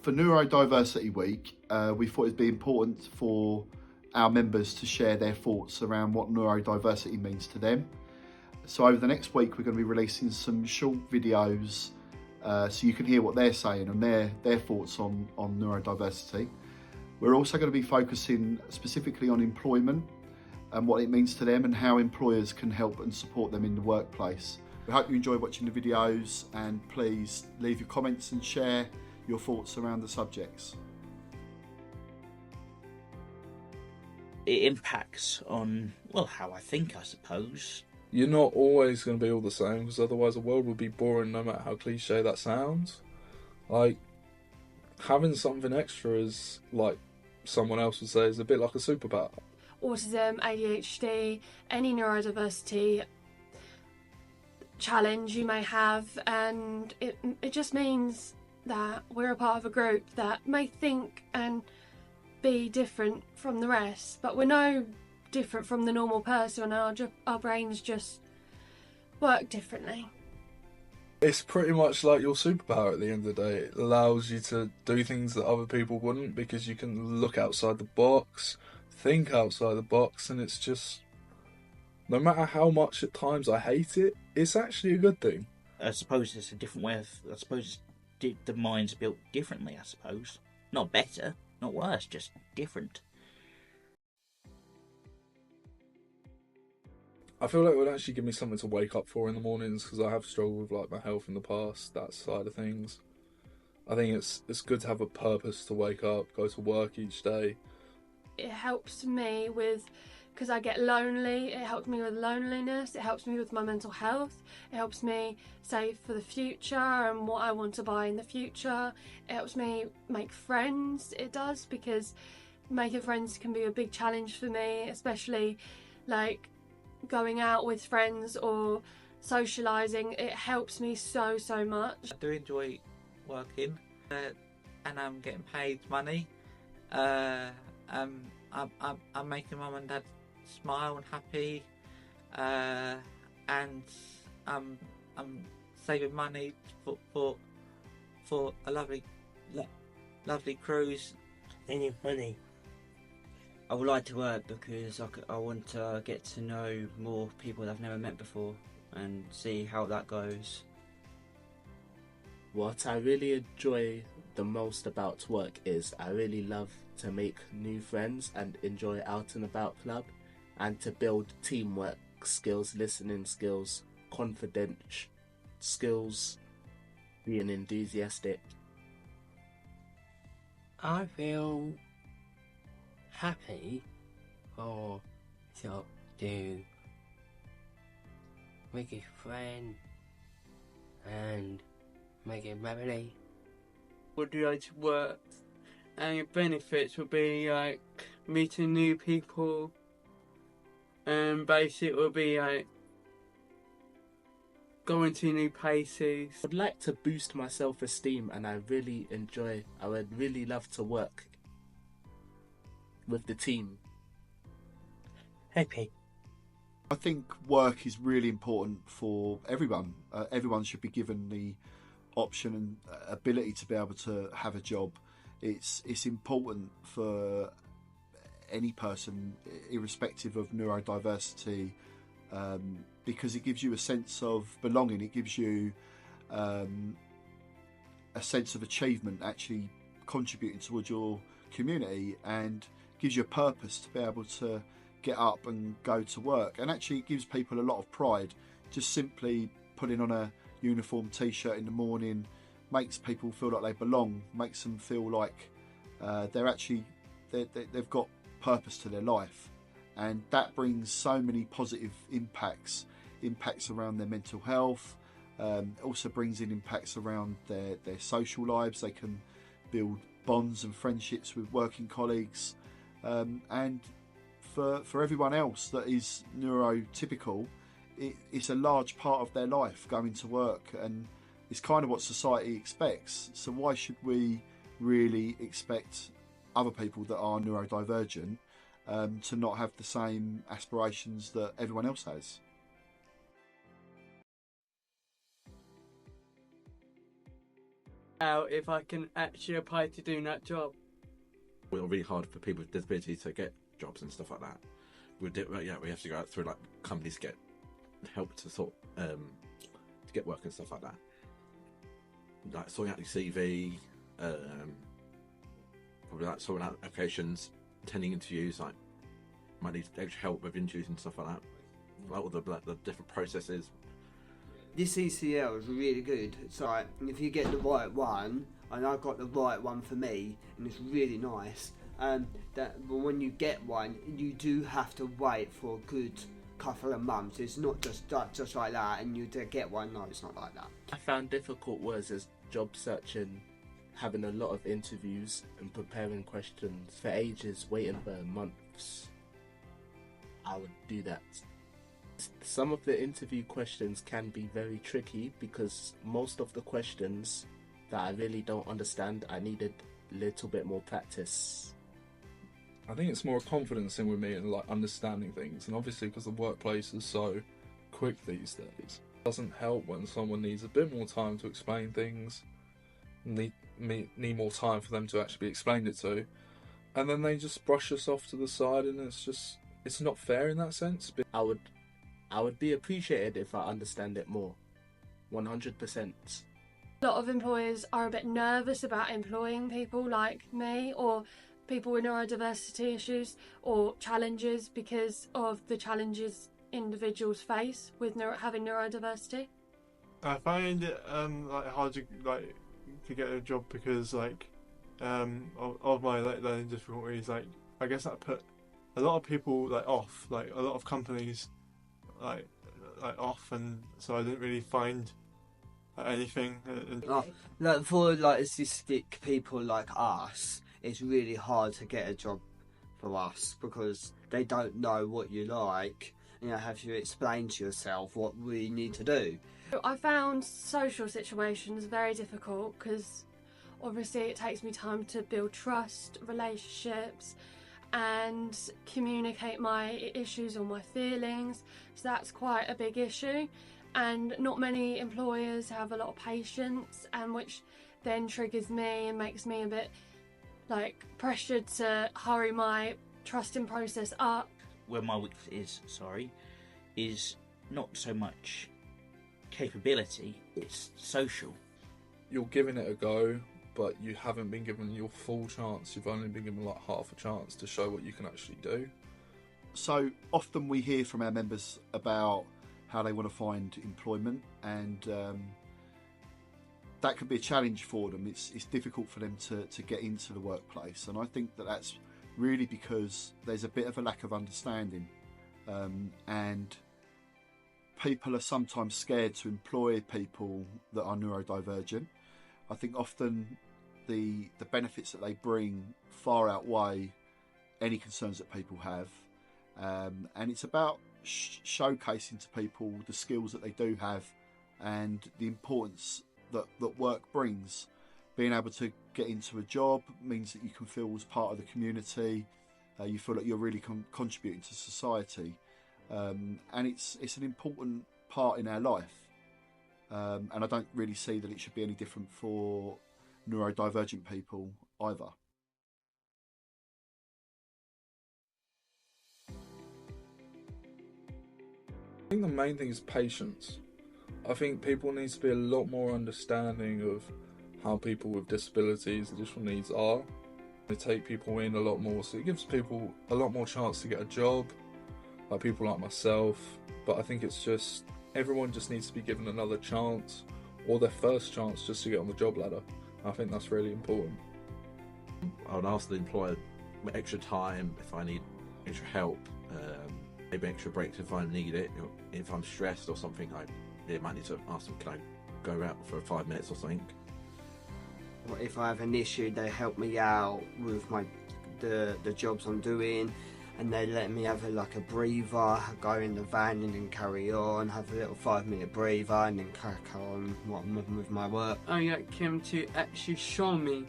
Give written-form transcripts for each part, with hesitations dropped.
For Neurodiversity Week, we thought it'd be important for our members to share their thoughts around what neurodiversity means to them. So over the next week, we're going to be releasing some short videos so you can hear what they're saying and their thoughts on neurodiversity. We're also going to be focusing specifically on employment and what it means to them and how employers can help and support them in the workplace. We hope you enjoy watching the videos, and please leave your comments and share your thoughts around the subjects. It impacts on, well, how I think, I suppose. You're not always going to be all the same, because otherwise the world would be boring no matter how cliche that sounds. Like, having something extra is, like someone else would say, is a bit like a superpower. Autism, ADHD, any neurodiversity challenge you may have, and it just means that we're a part of a group that may think and be different from the rest, but we're no different from the normal person. Our brains just work differently. It's pretty much like your superpower at the end of the day. It allows you to do things that other people wouldn't, because you can look outside the box, think outside the box, and it's just, no matter how much at times I hate it, it's actually a good thing. I suppose it's a different way of, I suppose the mind's built differently, I suppose. Not better, not worse, just different. I feel like it would actually give me something to wake up for in the mornings, because I have struggled with like my health in the past, that side of things. I think it's good to have a purpose to wake up, go to work each day. It helps me with, because I get lonely, it helps me with loneliness, it helps me with my mental health, it helps me save for the future and what I want to buy in the future, it helps me make friends, it does, because making friends can be a big challenge for me, especially like going out with friends or socialising. It helps me so much. I do enjoy working and I'm getting paid money. I'm making mum and dad smile and happy, and I'm saving money for a lovely cruise. Any money. I would like to work because I want to get to know more people that I've never met before and see how that goes. What I really enjoy the most about work is I really love to make new friends and enjoy out and about club, and to build teamwork skills, listening skills, confidence skills, being enthusiastic. I feel happy for to make a friend and make a family. Would you like to work? And your benefits would be like meeting new people, and basically it would be like going to new places. I'd like to boost my self-esteem, and I would really love to work with the team. Happy. I think work is really important for everyone. Everyone should be given the option and ability to be able to have a job. It's important for any person, irrespective of neurodiversity, because it gives you a sense of belonging. It gives you a sense of achievement, actually contributing towards your community, and gives you a purpose to be able to get up and go to work. And actually it gives people a lot of pride. Just simply putting on a uniform t-shirt in the morning makes people feel like they belong, makes them feel like they've got purpose to their life, and that brings so many positive impacts around their mental health. Also brings in impacts around their social lives. They can build bonds and friendships with working colleagues, and for everyone else that is neurotypical, it's a large part of their life going to work, and it's kind of what society expects. So why should we really expect other people that are neurodivergent to not have the same aspirations that everyone else has? out if I can actually apply to do that job. It's really hard for people with disabilities to get jobs and stuff like that. We have to go out through like companies to get help to to get work and stuff like that. Like sorting out your CV, probably like sorting out applications, attending interviews. Like might need extra help with interviews and stuff like that. Like all the different processes. This ECL is really good. So like, if you get the right one, and I got the right one for me, and it's really nice. But when you get one, you do have to wait for a good couple of months. It's not just like that, and you get one. No, it's not like that. I found difficult was as job searching, having a lot of interviews and preparing questions for ages, waiting for months. I would do that. Some of the interview questions can be very tricky because most of the questions that I really don't understand, I needed a little bit more practice. I think it's more a confidence thing with me and like understanding things, and obviously because the workplace is so quick these days, it doesn't help when someone needs a bit more time to explain things, need more time for them to actually be explained it to, and then they just brush us off to the side, and it's not fair in that sense. I would be appreciated if I understand it more. 100%. A lot of employers are a bit nervous about employing people like me or people with neurodiversity issues or challenges because of the challenges individuals face with having neurodiversity. I find it hard to get a job because of my learning difficulties. I guess that put a lot of people off. A lot of companies off, and so I didn't really find anything. For autistic people like us, it's really hard to get a job for us because they don't know what you like, and you have to explain to yourself what we need to do. I found social situations very difficult because obviously it takes me time to build trust, relationships, and communicate my issues or my feelings, so that's quite a big issue, and not many employers have a lot of patience, and which then triggers me and makes me a bit pressured to hurry my trusting process up. Where my weakness is not so much capability, it's social. You're giving it a go, but you haven't been given your full chance. You've only been given half a chance to show what you can actually do. So often we hear from our members about how they want to find employment, and that can be a challenge for them. It's difficult for them to get into the workplace, and I think that's really because there's a bit of a lack of understanding, and people are sometimes scared to employ people that are neurodivergent. I think often the benefits that they bring far outweigh any concerns that people have, and it's about showcasing to people the skills that they do have and the importance that work brings. Being able to get into a job means that you can feel as part of the community, you feel like you're really contributing to society, and it's an important part in our life. And I don't really see that it should be any different for neurodivergent people either. I think the main thing is patience. I think people need to be a lot more understanding of how people with disabilities, additional needs are. They take people in a lot more, so it gives people a lot more chance to get a job, like people like myself. But I think it's just everyone just needs to be given another chance, or their first chance just to get on the job ladder. I think that's really important. I would ask the employer extra time if I need extra help, maybe extra breaks if I need it. If I'm stressed or something, I might need to ask them, can I go out for 5 minutes or something? If I have an issue, they help me out with the jobs I'm doing, and they let me have a breather, go in the van and then carry on, have a little 5-minute breather and then crack on with my work. I like him to actually show me.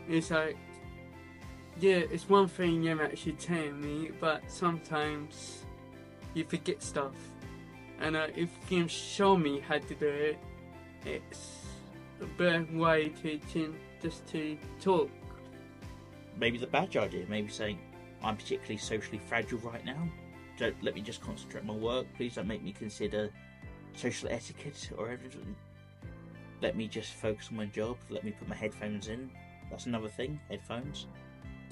It's it's one thing you're actually telling me, but sometimes you forget stuff. And if you can show me how to do it, a better way just to talk. Maybe the badge idea, maybe saying, I'm particularly socially fragile right now. Don't let me just concentrate on my work. Please don't make me consider social etiquette or everything. Let me just focus on my job. Let me put my headphones in. That's another thing, headphones.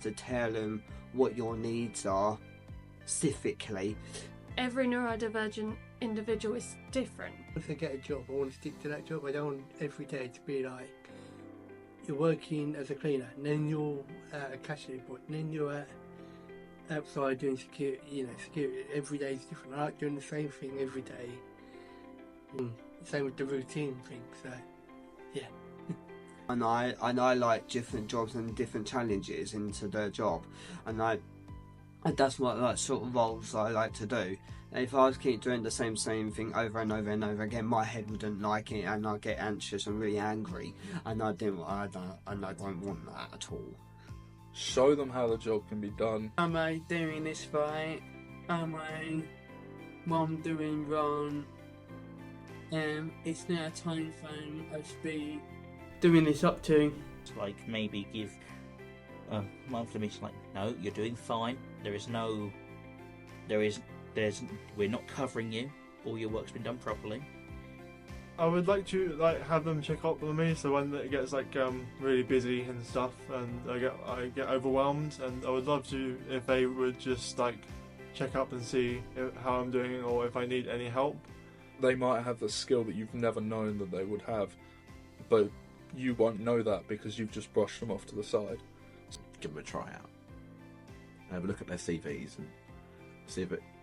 To tell them what your needs are specifically. Every neurodivergent individual is different. If I get a job, I want to stick to that job. I don't want every day to be like, you're working as a cleaner, and then you're at a cashier point, and then you're outside doing security. Security every day is different. I like doing the same thing every day. Same with the routine thing. So, yeah. And I like different jobs and different challenges into their job, and that's what sort of roles I like to do. If I was keep doing the same thing over and over and over again, my head wouldn't like it, and I'd get anxious and really angry, and I don't want that at all. Show them how the job can be done. Am I doing this right? What I'm doing wrong? It's now a time frame I should be doing this up to. It's like maybe give a monthly meeting, like, no, you're doing fine. We're not covering you. All your work's been done properly. I would like to have them check up on me, so when it gets really busy and stuff, and I get overwhelmed, and I would love to if they would just check up and see how I'm doing or if I need any help. They might have the skill that you've never known that they would have, but you won't know that because you've just brushed them off to the side. Give them a try out. Have a look at their CVs and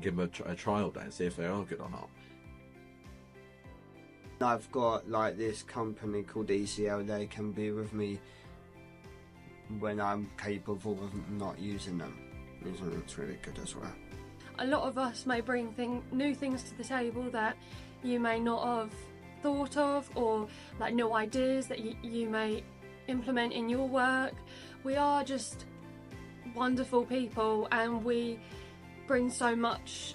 give them a trial day and see if they are good or not. I've got this company called ECL. They can be with me when I'm capable of not using them. It's really good as well. A lot of us may bring new things to the table that you may not have thought of, or new ideas that you may implement in your work. We are just wonderful people, and we bring so much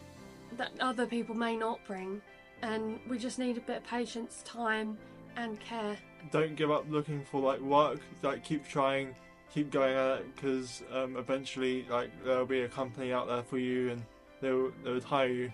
that other people may not bring, and we just need a bit of patience, time and care. Don't give up looking for work. Keep trying, keep going at it, because eventually there'll be a company out there for you, and they would hire you.